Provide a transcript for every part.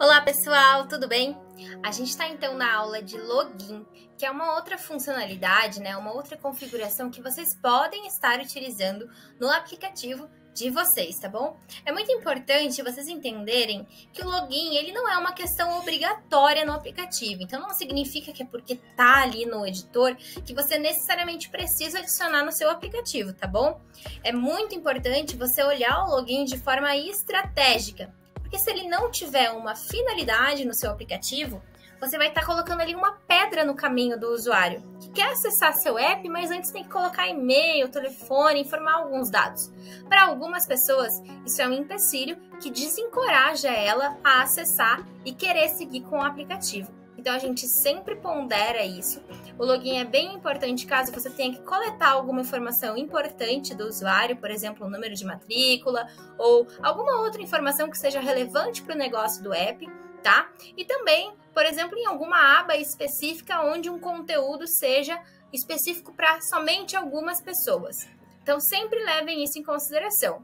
Olá pessoal, tudo bem? A gente está então na aula de login, que é uma outra funcionalidade, uma outra configuração que vocês podem estar utilizando no aplicativo de vocês, tá bom? É muito importante vocês entenderem que o login ele não é uma questão obrigatória no aplicativo, então não significa que é porque tá ali no editor que você necessariamente precisa adicionar no seu aplicativo, tá bom? É muito importante você olhar o login de forma estratégica. Porque se ele não tiver uma finalidade no seu aplicativo, você vai estar colocando ali uma pedra no caminho do usuário, que quer acessar seu app, mas antes tem que colocar e-mail, telefone, informar alguns dados. Para algumas pessoas, isso é um empecilho que desencoraja ela a acessar e querer seguir com o aplicativo. Então, a gente sempre pondera isso. O login é bem importante caso você tenha que coletar alguma informação importante do usuário, por exemplo, o número de matrícula ou alguma outra informação que seja relevante para o negócio do app, tá? E também, por exemplo, em alguma aba específica onde um conteúdo seja específico para somente algumas pessoas. Então, sempre levem isso em consideração.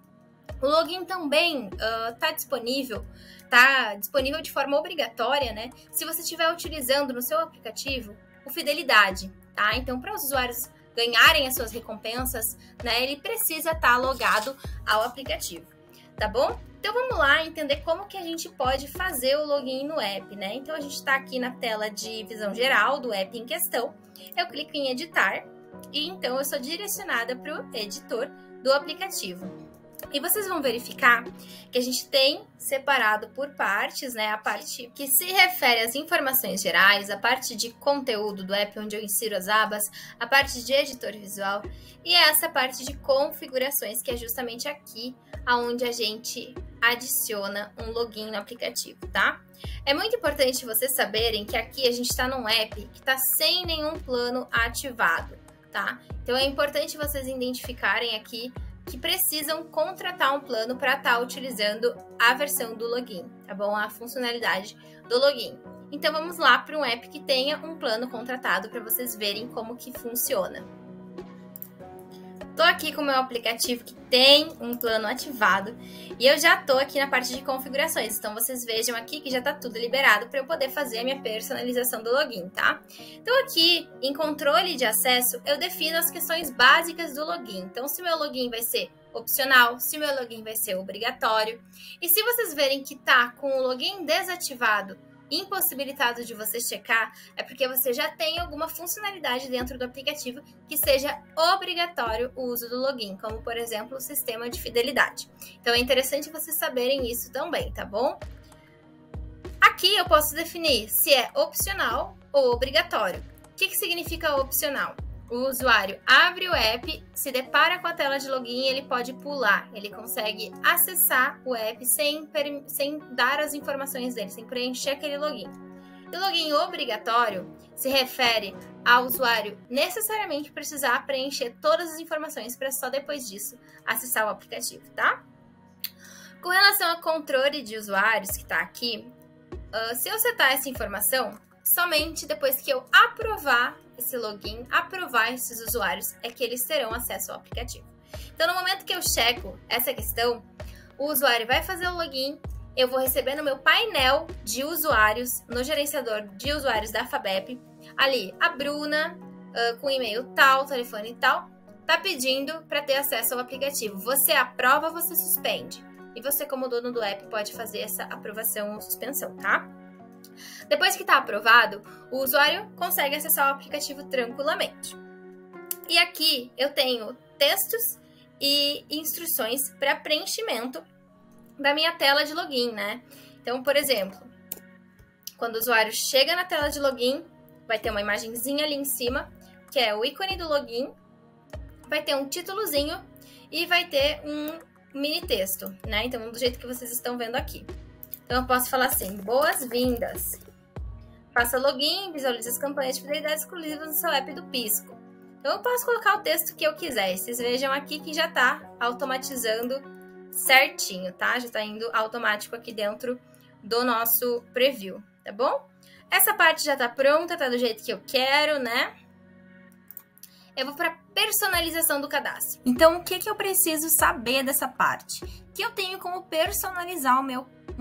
O login também está disponível de forma obrigatória, se você estiver utilizando no seu aplicativo o Fidelidade, tá? Então, para os usuários ganharem as suas recompensas, ele precisa estar logado ao aplicativo, tá bom? Então, vamos lá entender como que a gente pode fazer o login no app, Então, a gente está aqui na tela de visão geral do app em questão. Eu clico em editar e então eu sou direcionada para o editor do aplicativo. E vocês vão verificar que a gente tem separado por partes, a parte que se refere às informações gerais, a parte de conteúdo do app, onde eu insiro as abas, a parte de editor visual e essa parte de configurações, que é justamente aqui onde a gente adiciona um login no aplicativo, tá? É muito importante vocês saberem que aqui a gente está num app que está sem nenhum plano ativado, tá? Então, é importante vocês identificarem aqui que precisam contratar um plano para estar utilizando a versão do login, tá bom? A funcionalidade do login. Então, vamos lá para um app que tenha um plano contratado para vocês verem como que funciona. Tô aqui com o meu aplicativo que tem um plano ativado e eu já tô aqui na parte de configurações. Então, vocês vejam aqui que já tá tudo liberado para eu poder fazer a minha personalização do login, tá? Então, aqui em controle de acesso, eu defino as questões básicas do login. Então, se o meu login vai ser opcional, se o meu login vai ser obrigatório. E se vocês verem que tá com o login desativado, impossibilitado de você checar, é porque você já tem alguma funcionalidade dentro do aplicativo que seja obrigatório o uso do login, como por exemplo o sistema de fidelidade. Então é interessante vocês saberem isso também, tá bom? Aqui eu posso definir se é opcional ou obrigatório. O que significa opcional? O usuário abre o app, se depara com a tela de login, ele pode pular, ele consegue acessar o app sem dar as informações dele, sem preencher aquele login. E o login obrigatório se refere ao usuário necessariamente precisar preencher todas as informações para só depois disso acessar o aplicativo, tá? Com relação ao controle de usuários que está aqui, se eu setar essa informação, somente depois que eu aprovar esse login, aprovar esses usuários, é que eles terão acesso ao aplicativo. Então, no momento que eu checo essa questão, o usuário vai fazer o login, eu vou receber no meu painel de usuários, no gerenciador de usuários da FABEP, ali a Bruna, com e-mail tal, telefone tal, tá pedindo para ter acesso ao aplicativo. Você aprova, você suspende. E você, como dono do app, pode fazer essa aprovação ou suspensão, tá? Depois que está aprovado, o usuário consegue acessar o aplicativo tranquilamente. E aqui eu tenho textos e instruções para preenchimento da minha tela de login, Então, por exemplo, quando o usuário chega na tela de login, vai ter uma imagenzinha ali em cima, que é o ícone do login, vai ter um títulozinho e vai ter um mini texto, Então, do jeito que vocês estão vendo aqui. Então, eu posso falar assim, boas-vindas. Faça login, visualize as campanhas de fidelidade exclusivas no seu app do Pisco. Então, eu posso colocar o texto que eu quiser. Vocês vejam aqui que já está automatizando certinho, tá? Já está indo automático aqui dentro do nosso preview, tá bom? Essa parte já está pronta, tá do jeito que eu quero, eu vou para personalização do cadastro. Então, o que eu preciso saber dessa parte? Que eu tenho como personalizar o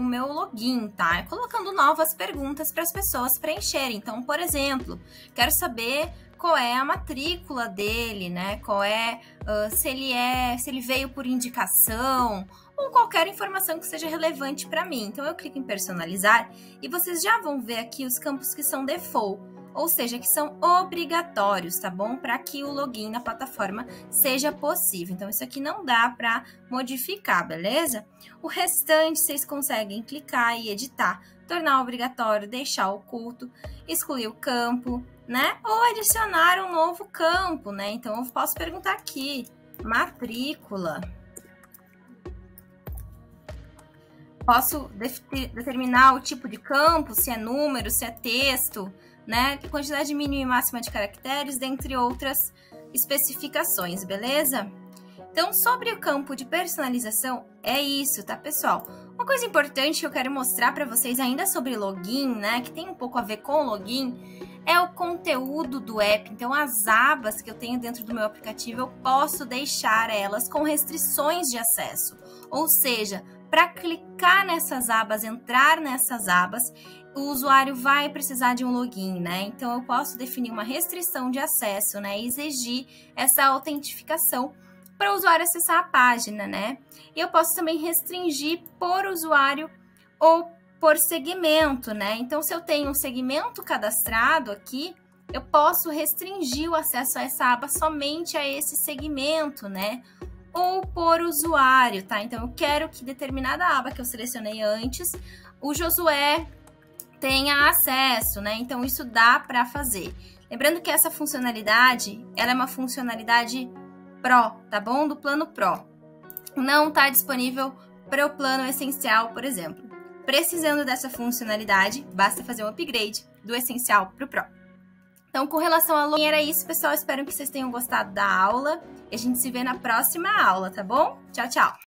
meu login, tá? Colocando novas perguntas para as pessoas preencherem. Então, por exemplo, quero saber qual é a matrícula dele, né? Qual é, se ele veio por indicação ou qualquer informação que seja relevante para mim. Então, eu clico em personalizar e vocês já vão ver aqui os campos que são default, ou seja, que são obrigatórios, tá bom? Para que o login na plataforma seja possível. Então, isso aqui não dá para modificar, beleza? O restante, vocês conseguem clicar e editar, tornar obrigatório, deixar oculto, excluir o campo, né? Ou adicionar um novo campo, né? Então, eu posso perguntar aqui, matrícula. Posso determinar o tipo de campo, se é número, se é texto, né? Quantidade mínima e máxima de caracteres, dentre outras especificações, beleza? Então, sobre o campo de personalização, é isso, tá, pessoal? Uma coisa importante que eu quero mostrar para vocês ainda sobre login, né? Que tem um pouco a ver com login, é o conteúdo do app. Então, as abas que eu tenho dentro do meu aplicativo, eu posso deixar elas com restrições de acesso. Ou seja, para clicar nessas abas, entrar nessas abas, o usuário vai precisar de um login, né? Então, eu posso definir uma restrição de acesso, né? E exigir essa autentificação para o usuário acessar a página, né? E eu posso também restringir por usuário ou por segmento, né? Então, se eu tenho um segmento cadastrado aqui, eu posso restringir o acesso a essa aba somente a esse segmento, né? Ou por usuário, tá? Então, eu quero que determinada aba que eu selecionei antes, o Josué tenha acesso, né? Então, isso dá para fazer. Lembrando que essa funcionalidade, ela é uma funcionalidade Pro, tá bom? Do plano Pro. Não está disponível para o plano essencial, por exemplo. Precisando dessa funcionalidade, basta fazer um upgrade do essencial para o Pro. Então, com relação ao login, era isso, pessoal. Espero que vocês tenham gostado da aula. E a gente se vê na próxima aula, tá bom? Tchau, tchau!